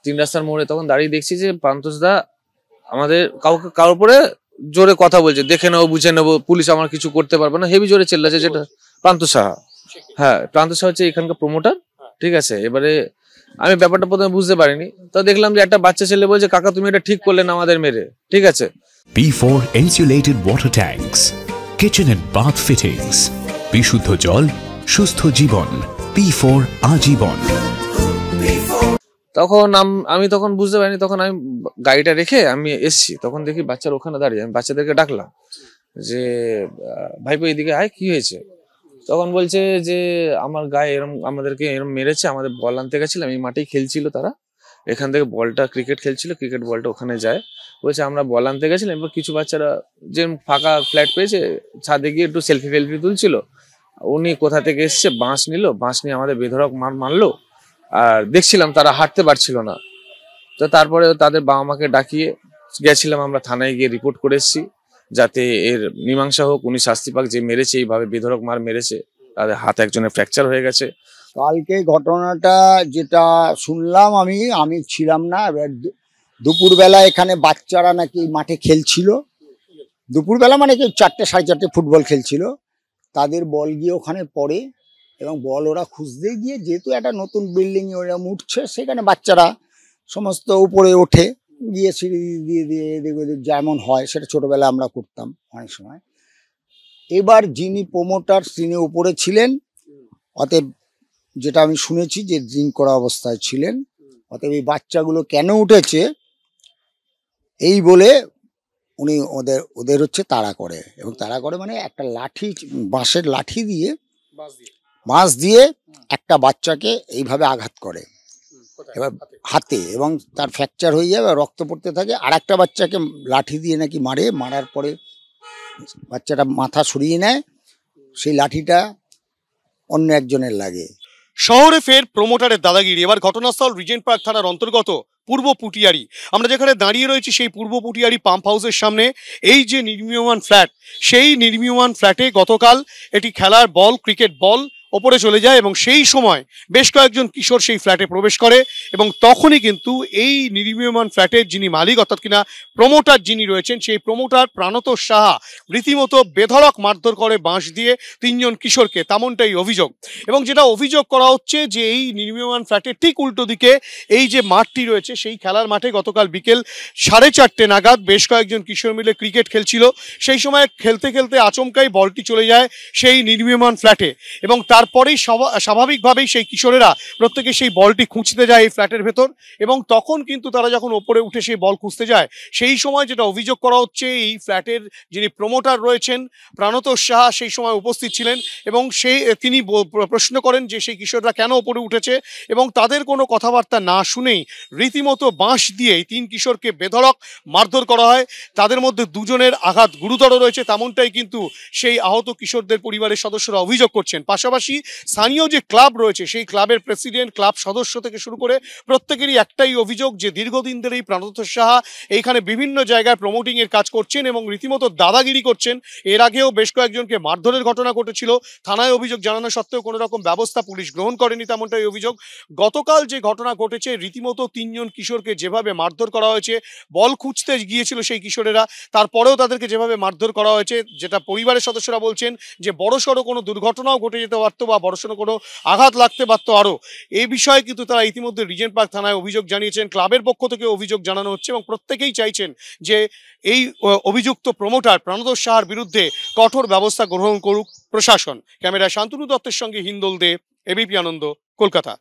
3 রাস্তার মোড়ে তখন দাঁড়িয়ে দেখছি যে প্রান্তোষদা আমাদের কারোর উপরে জোরে কথা বলছে, দেখে নেবো, বুঝে নেবো, পুলিশ আমার কিছু করতে পারবে না, হেভি জোরে চেল্লাছে। যেটা প্রান্তোষ সাহা, হ্যাঁ প্রান্তোষ সাহা হচ্ছে এখানকার প্রমোটার, ঠিক আছে। এবারে আমি ব্যাপারটা প্রথমে বুঝতে পারিনি, তো দেখলাম যে একটা বাচ্চা ছেলে বলছে কাকা তুমি এটা ঠিক করলে না আমাদের মেরে, ঠিক আছে। P4 insulated water tanks, kitchen and bath fittings, বিশুদ্ধ জল, সুস্থ জীবন, P4 আজীবন। তখন আমি তখন বুঝতে পারিনি, তখন আমি গাড়িটা রেখে আমি এসছি, তখন দেখি বাচ্চার ওখানে দাঁড়িয়ে। আমি বাচ্চাদেরকে ডাকলাম যে ভাইপো এদিকে আয়, কি হয়েছে? তখন বলছে যে আমার গায়ে এরম, আমাদেরকে এরম মেরেছে, আমাদের বল আনতে গেছিলাম, এই মাঠেই খেলছিল তারা, এখান থেকে বলটা ক্রিকেট খেলছিল, ক্রিকেট বলটা ওখানে যায়, বলছে আমরা বল আনতে গেছিলাম, এবার কিছু বাচ্চারা যে ফাঁকা ফ্ল্যাট পেয়েছে ছাদে গিয়ে একটু সেলফি তুলছিল, উনি কোথা থেকে এসছে বাঁশ নিয়ে আমাদের বেধড়ক মারলো, আর দেখছিলাম তারা হাঁটতে পারছিল না। তো তারপরে তাদের বাবা মাকে ডাকিয়ে গেছিলাম, আমরা থানায় গিয়ে রিপোর্ট করে এসেছি যাতে এর মীমাংসা হোক, উনি শাস্তি পাক, যে মেরেছে এইভাবে বেধড়ক মার মেরেছে, তাদের হাত একজনের ফ্র্যাকচার হয়ে গেছে। কালকে ঘটনাটা যেটা শুনলাম, আমি ছিলাম না, এবার দুপুরবেলা এখানে বাচ্চারা নাকি মাঠে খেলছিল, দুপুরবেলা মানে কি 4টে সাড়ে 4টে ফুটবল খেলছিল, তাদের বল গিয়ে ওখানে পড়ে, এবং বল ওরা খুঁজতে গিয়ে, যেহেতু একটা নতুন বিল্ডিং ওরা উঠছে, সেখানে বাচ্চারা সমস্ত উপরে ওঠে, গিয়ে সিঁড়ি দিয়ে এদিক ওদিক যেমন হয়, সেটা ছোটবেলায় আমরা করতাম অনেক সময়। এবার যিনি প্রমোটার তিনি উপরে ছিলেন, অতএব যেটা আমি শুনেছি যে ড্রিঙ্ক করা অবস্থায় ছিলেন, অতএব এই বাচ্চাগুলো কেন উঠেছে এই বলে উনি ওদের হচ্ছে তাড়া করে, এবং তাড়া করে মানে একটা লাঠি, বাঁশের লাঠি দিয়ে, বাঁশ দিয়ে একটা বাচ্চাকে এইভাবে আঘাত করে, এবার হাতে, এবং তার ফ্র্যাকচার হয়ে যাবে, রক্ত পড়তে থাকে। আর একটা বাচ্চাকে লাঠি দিয়ে নাকি মারার পরে বাচ্চাটা মাথা সরিয়ে নেয়, সেই লাঠিটা অন্য একজনের লাগে। শহরে ফের প্রমোটারের দাদাগিরি। এবার ঘটনাস্থল রিজেন্ট পার্ক থানার অন্তর্গত পূর্ব পুটিয়ারি। আমরা যেখানে দাঁড়িয়ে রয়েছি সেই পূর্ব পুটিয়ারি পাম্প হাউসের সামনে এই যে নির্মীয়মান ফ্ল্যাট, সেই নির্মীয়মান ফ্ল্যাটে গতকাল এটি খেলার বল, ক্রিকেট বল ওপরে চলে যায়, এবং সেই সময় বেশ কয়েকজন কিশোর সেই ফ্ল্যাটে প্রবেশ করে, এবং তখনই কিন্তু এই নির্মীয়মান ফ্ল্যাটের যিনি মালিক, অর্থাৎ কিনা প্রমোটার যিনি রয়েছেন, সেই প্রমোটার প্রাণতোষ সাহা রীতিমতো বেধড়ক মারধর করে বাঁশ দিয়ে 3 জন কিশোরকে, তেমনটাই অভিযোগ। এবং যেটা অভিযোগ করা হচ্ছে যে এই নির্মীয়মান ফ্ল্যাটের ঠিক উল্টো দিকে এই যে মাঠটি রয়েছে, সেই খেলার মাঠে গতকাল বিকেল 4:30 নাগাদ বেশ কয়েকজন কিশোর মিলে ক্রিকেট খেলছিল। সেই সময় খেলতে খেলতে আচমকাই বলটি চলে যায় সেই নির্মীয়মান ফ্ল্যাটে, এবং তারপরেই স্বাভাবিকভাবেই সেই কিশোরেরা প্রত্যেকে সেই বলটি খুঁজতে যায় এই ফ্ল্যাটের ভেতর, এবং তখন কিন্তু তারা যখন ওপরে উঠে সেই বল খুঁজতে যায়, সেই সময় যেটা অভিযোগ করা হচ্ছে এই ফ্ল্যাটের যিনি প্রমোটার রয়েছেন প্রাণতোষ সাহা সেই সময় উপস্থিত ছিলেন, এবং তিনি প্রশ্ন করেন যে সেই কিশোররা কেন ওপরে উঠেছে, এবং তাদের কোনো কথাবার্তা না শুনেই রীতিমতো বাঁশ দিয়ে 3 কিশোরকে বেধড়ক মারধর করা হয়। তাদের মধ্যে 2 জনের আঘাত গুরুতর রয়েছে, তেমনটাই কিন্তু সেই আহত কিশোরদের পরিবারের সদস্যরা অভিযোগ করছেন। পাশাপাশি স্থানীয় যে ক্লাব রয়েছে, সেই ক্লাবের প্রেসিডেন্ট, ক্লাব সদস্য থেকে শুরু করে প্রত্যেকেরই একটাই অভিযোগ যে দীর্ঘদিন ধরে এই প্রাণতোষ সাহা এইখানে বিভিন্ন জায়গায় প্রমোটিং এর কাজ করছেন এবং রীতিমতো দাদাগিরি করছেন। এর আগেও বেশ কয়েকজনকে মারধরের ঘটনা ঘটেছিল, থানায় অভিযোগ জানানো সত্ত্বেও কোনো রকম ব্যবস্থা পুলিশ গ্রহণ করেনি, তেমনটাই অভিযোগ। গতকাল যে ঘটনা ঘটেছে, রীতিমতো 3 জন কিশোরকে যেভাবে মারধর করা হয়েছে, বল খুঁজতে গিয়েছিল সেই কিশোরেরা, তারপরেও তাদেরকে যেভাবে মারধর করা হয়েছে, যেটা পরিবারের সদস্যরা বলছেন যে বড়সড় কোনো দুর্ঘটনাও ঘটে যেতে পারতো বা বড়সড় কোনো আঘাত লাগতে পারতো আরও। এই বিষয়ে কিন্তু তারা ইতিমধ্যে রিজেন্ট পার্ক থানায় অভিযোগ জানিয়েছেন, ক্লাবের পক্ষ থেকে অভিযোগ জানানো হচ্ছে, এবং প্রত্যেকেই চাইছেন যে এই অভিযুক্ত প্রমোটার প্রাণতোষ সাহার বিরুদ্ধে কঠোর ব্যবস্থা গ্রহণ করুক প্রশাসন। ক্যামেরায় শান্তনু দত্তের সঙ্গে হিন্দোল দে, এবিপি আনন্দ, কলকাতা।